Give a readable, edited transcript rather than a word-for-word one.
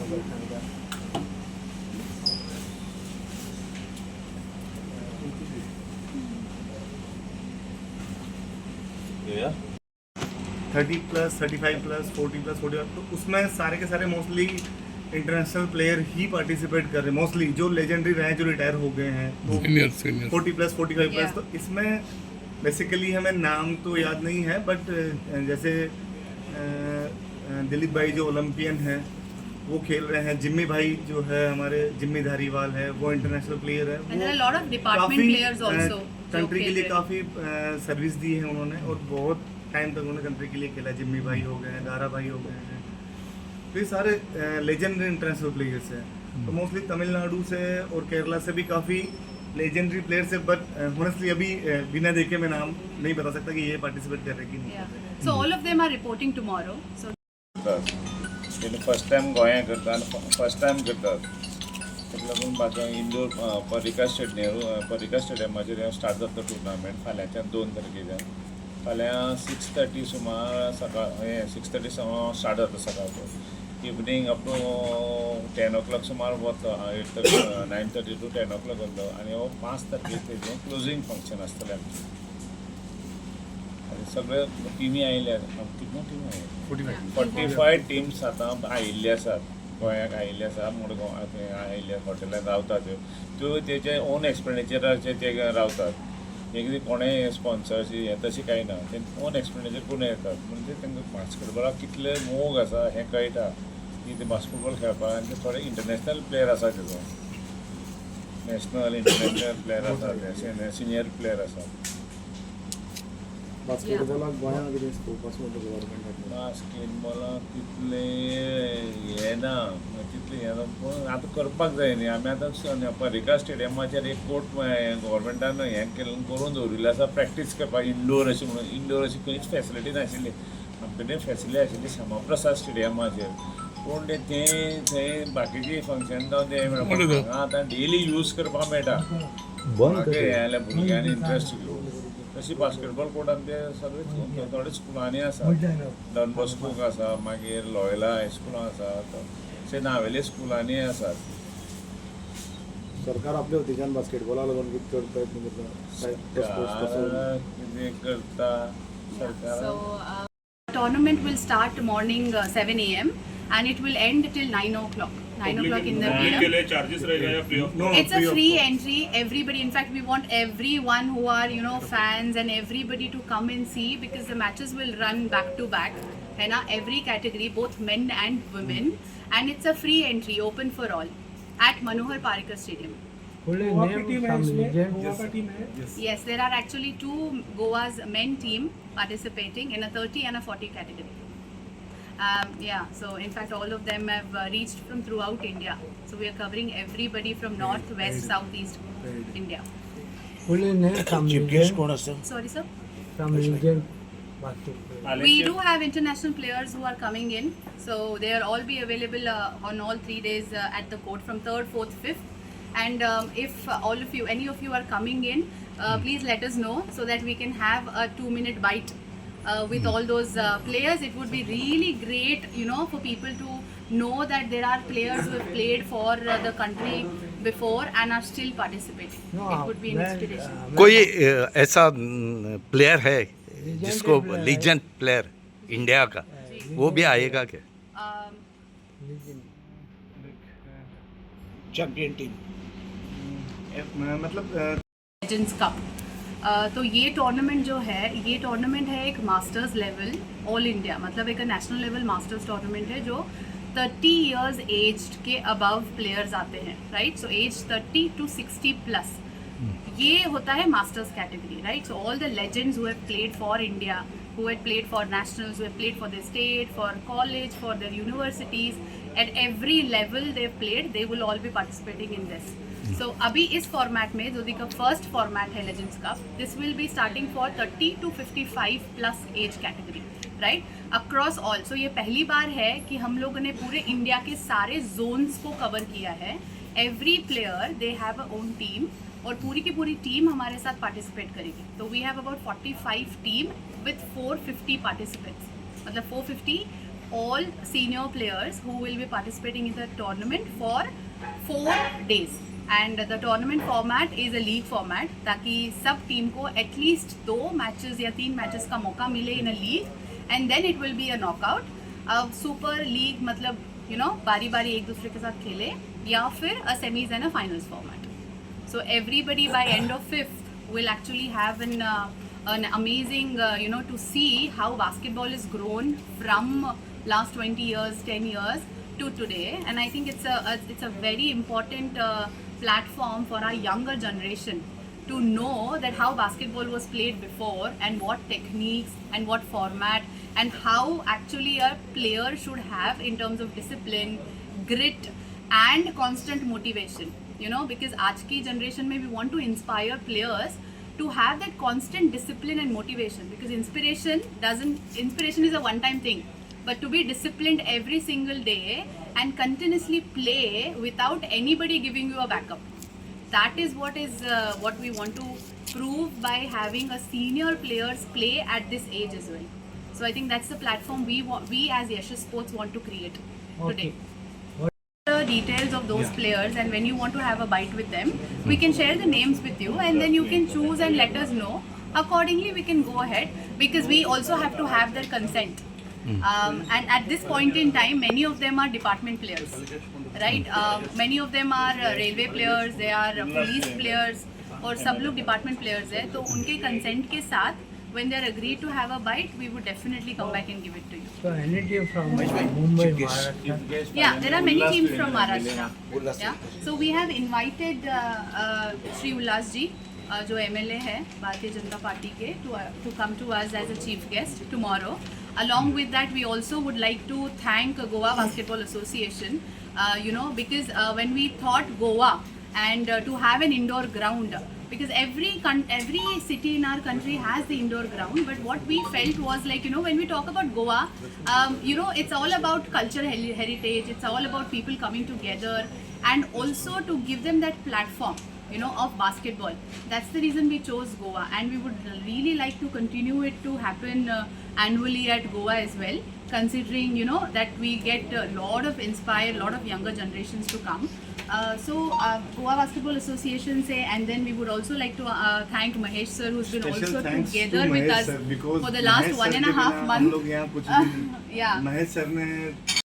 Thirty plus 35+, 40+, 40, तो उसमें सारे के सारे मोस्टली इंटरनेशनल प्लेयर ही पार्टिसिपेट कर रहे हैं, मोस्टली जो लेजेंडरी रहे हैं, जो रिटायर हो गए हैं, तो सीनियर 40+, 45+, Yeah. तो इसमें बेसिकली हमें नाम तो याद नहीं है, बट जैसे दिलीप भाई जो ओलंपियन हैं वो खेल रहे हैं, जिम्मी भाई जो है हमारे जिम्मी धारीवाल है, वो इंटरनेशनल प्लेयर है, And there are a lot of department players also country जो के लिए खेल काफ़ी सर्विस दी है उन्होंने, और बहुत टाइम तक उन्होंने कंट्री के लिए खेला। जिम्मी भाई हो गए हैं, दारा भाई हो गए हैं, तो ये सारे लेजेंडरी इंटरनेशनल प्लेयर्स हैं। तो मोस्टली तमिलनाडु से और केरला से भी काफ़ी लेजेंडरी प्लेयर्स है, बट ऑनेस्टली अभी बिना देखे मैं नाम नहीं बता सकता कि ये पार्टिसिपेट कर रहे हैं कि नहीं। Yeah. So all of them are reporting tomorrow. So तेणें फर्स्ट टायम गोंया करता आनी फर्स्ट टायम करतात, ताका लागून म्हाका इंडोर पर्रिका स्टेडियमाचेर स्टार्ट जाता टुर्नामेंट फाल्यांच्यान 2 तारखेच्यान। फाल्यां 6:30 सुमार सकाळ 6:30 स्टार्ट जाता सकाळचो, इवनिंग अप टू 10 o'clock सुमार वता, 9:30 to 10 o'clock वता, आनी हो 5 तारखेक तेजें क्लोजींग फंक्शन आसतलें आमचें। आनी सगळे टिमी आयिल्ले कितल्यो टिमी आयिल्ले 45 टिम्स आतां आयिल्ले आसात, गोंयाक आयिल्ले आसात, म्हण आयिल्ले हॉटेलांत रावतात त्यो तेचे ओन एक्सपेंडिचराचेर ते रावतात। हे कितें कोणें स्पॉन्सरशी हें तशें कांय ना, ते ओन एक्सपेंडिचर करून येतात, म्हणजे तांकां बास्केटबॉलाक कितले मोग आसा हें कळटा की ते बास्केटबॉल खेळपाक, आनी ते थोडे इंटरनॅशनल प्लेयर आसा तेजो, नॅशनल इंटरनॅशनल प्लेयर आसा, सिनियर प्लेयर आसात। बास्केटबॉलाक गोंयांत कितें स्कोप आसा म्हणटा गव्हर्मेंटाक? बास्केटबॉलाक तितले हें ना, तितले हें ना, पूण आतां करपाक जाय न्ही। आमी आतां पर्रिका स्टेडियमाचेर एक कोर्ट गव्हर्मेंटान हें करून दवरिल्लें आसा प्रॅक्टीस करपाक, इंडोर अशें म्हणून। इंडोर अशी खंयच फॅसिलिटी नाशिल्ली, आमचे कडेन फॅसिलिटी आशिल्ली श्यामाप्रसाद स्टेडियमाचेर, पूण थंय बाकीची फंक्शन जावन ते आतां डेली यूज करपाक मेळटा, मागीर हें जाल्यार भुरग्यांनी इंट्रस्ट घेवन तशी बास्केटबॉल कोर्टान ते सगळे थोडे स्कुलांनी आसा, डॉन बॉस्कोक आसा, मागीर लॉयला हायस्कुलां आसात, अशे नावेले स्कुलांनी आसात। सरकार आपल्या वतीच्यान बास्केटबॉला लागून कितें करता यत्न करता? कितें करता सरकार? so tournament will start morning 7 a.m. and it will end till 9 o'clock. 9 o'clock in the के PM. लिए चार्जेस रहेगा या free of? No, It's a of free cost. entry. Everybody, in fact, we want everyone who are fans and everybody to come and see, because the matches will run back to back. है ना, every category, both men and women, and it's a free entry, open for all, at Manohar Parrikar Stadium. Yes, there are actually 2 Goa's men team participating in a 30 and a 40 category. Yeah, so in fact all of them have reached from throughout India. So we are covering everybody from north, west, south, east India. Sorry, sir. We do have international players who are coming in, so they are all be available on all 3 days at the court from 3rd, 4th, 5th. And if all of you, any of you are coming in, please let us know so that we can have a 2-minute bite with all those players. It would be really great, for people to know that there are players who have played for the country before and are still participating. It would be an inspiration. कोई ऐसा player है जिसको legend player India का, वो भी आएगा क्या? Champion team मतलब लेजेंड्स कप। तो ये टूर्नामेंट जो है, ये टूर्नामेंट है एक मास्टर्स लेवल ऑल इंडिया, मतलब एक नेशनल लेवल मास्टर्स टूर्नामेंट है जो 30 इयर्स एज्ड के अबव प्लेयर्स आते हैं, right? So age 30 to 60 plus, ये होता है masters category, right? So all the legends who have played for India, who had played for nationals, who have played for their state, for college, for their universities, at every level they have played, they will all be participating in this. So अभी इस format में जो का first format है legends cup, this will be starting for 30 to 55 plus age category, right, across all. So ये पहली बार है कि हम लोगों ने पूरे इंडिया के सारे जोन्स को कवर किया है। Every player they have a own team, और पूरी की पूरी टीम हमारे साथ पार्टिसिपेट करेगी। तो we have about 45 team with 450 participants, मतलब 450 all senior players who will be participating in the tournament for 4 days. And the tournament format is a league format, ताकि सब टीम को at least 2 मैचेस या 3 matches का मौका मिले in a league, and then it will be a knockout. Super league मतलब बारी बारी एक दूसरे के साथ खेले, या फिर a semis and a finals format. So everybody by end of 5th will actually have an amazing, to see how basketball is grown from last 20 years, 10 years to today. And I think it's a very important platform for our younger generation to know that how basketball was played before, and what techniques and what format, and how actually a player should have in terms of discipline, grit and constant motivation. Because आज की generation में we want to inspire players to have that constant discipline and motivation, because inspiration is a one time thing, but to be disciplined every single day and continuously play without anybody giving you a backup, that is what we want to prove by having a senior players play at this age as well. So I think that's the platform we as Yashas Sports want to create today. The details of those players, and when you want to have a bite with them, we can share the names with you, and then you can choose and let us know. Accordingly, we can go ahead, because we also have to have their consent. And at this point in time, many of them are department players, right? Many of them are railway players, they are police players, और सब लोग department players हैं, तो उनके consent के साथ, when they are agreed to have a bite, we would definitely come back and give it to you. So any team from Mumbai, Maharashtra? Yeah, there are many teams from Maharashtra. Yeah. So we have invited Shri Ullas ji, जो MLA है Bharatiya Janata party के, to come to us as a chief guest tomorrow. Along with that, we also would like to thank Goa Basketball Association, because when we thought Goa and to have an indoor ground, because every city in our country has the indoor ground, but what we felt was like, when we talk about Goa, it's all about cultural heritage, it's all about people coming together, and also to give them that platform, of basketball. That's the reason we chose Goa, and we would really like to continue it to happen annually at Goa as well, considering that we get a lot of younger generations to come. So Goa Basketball Association say, and then we would also like to thank Mahesh sir, who's been Special also thanks to together with Mahesh us sir, because for the last Mahesh 1.5 sir के बिना हम months. लोग यहाँ कुछ भी नहीं। Yeah. Mahesh sir ने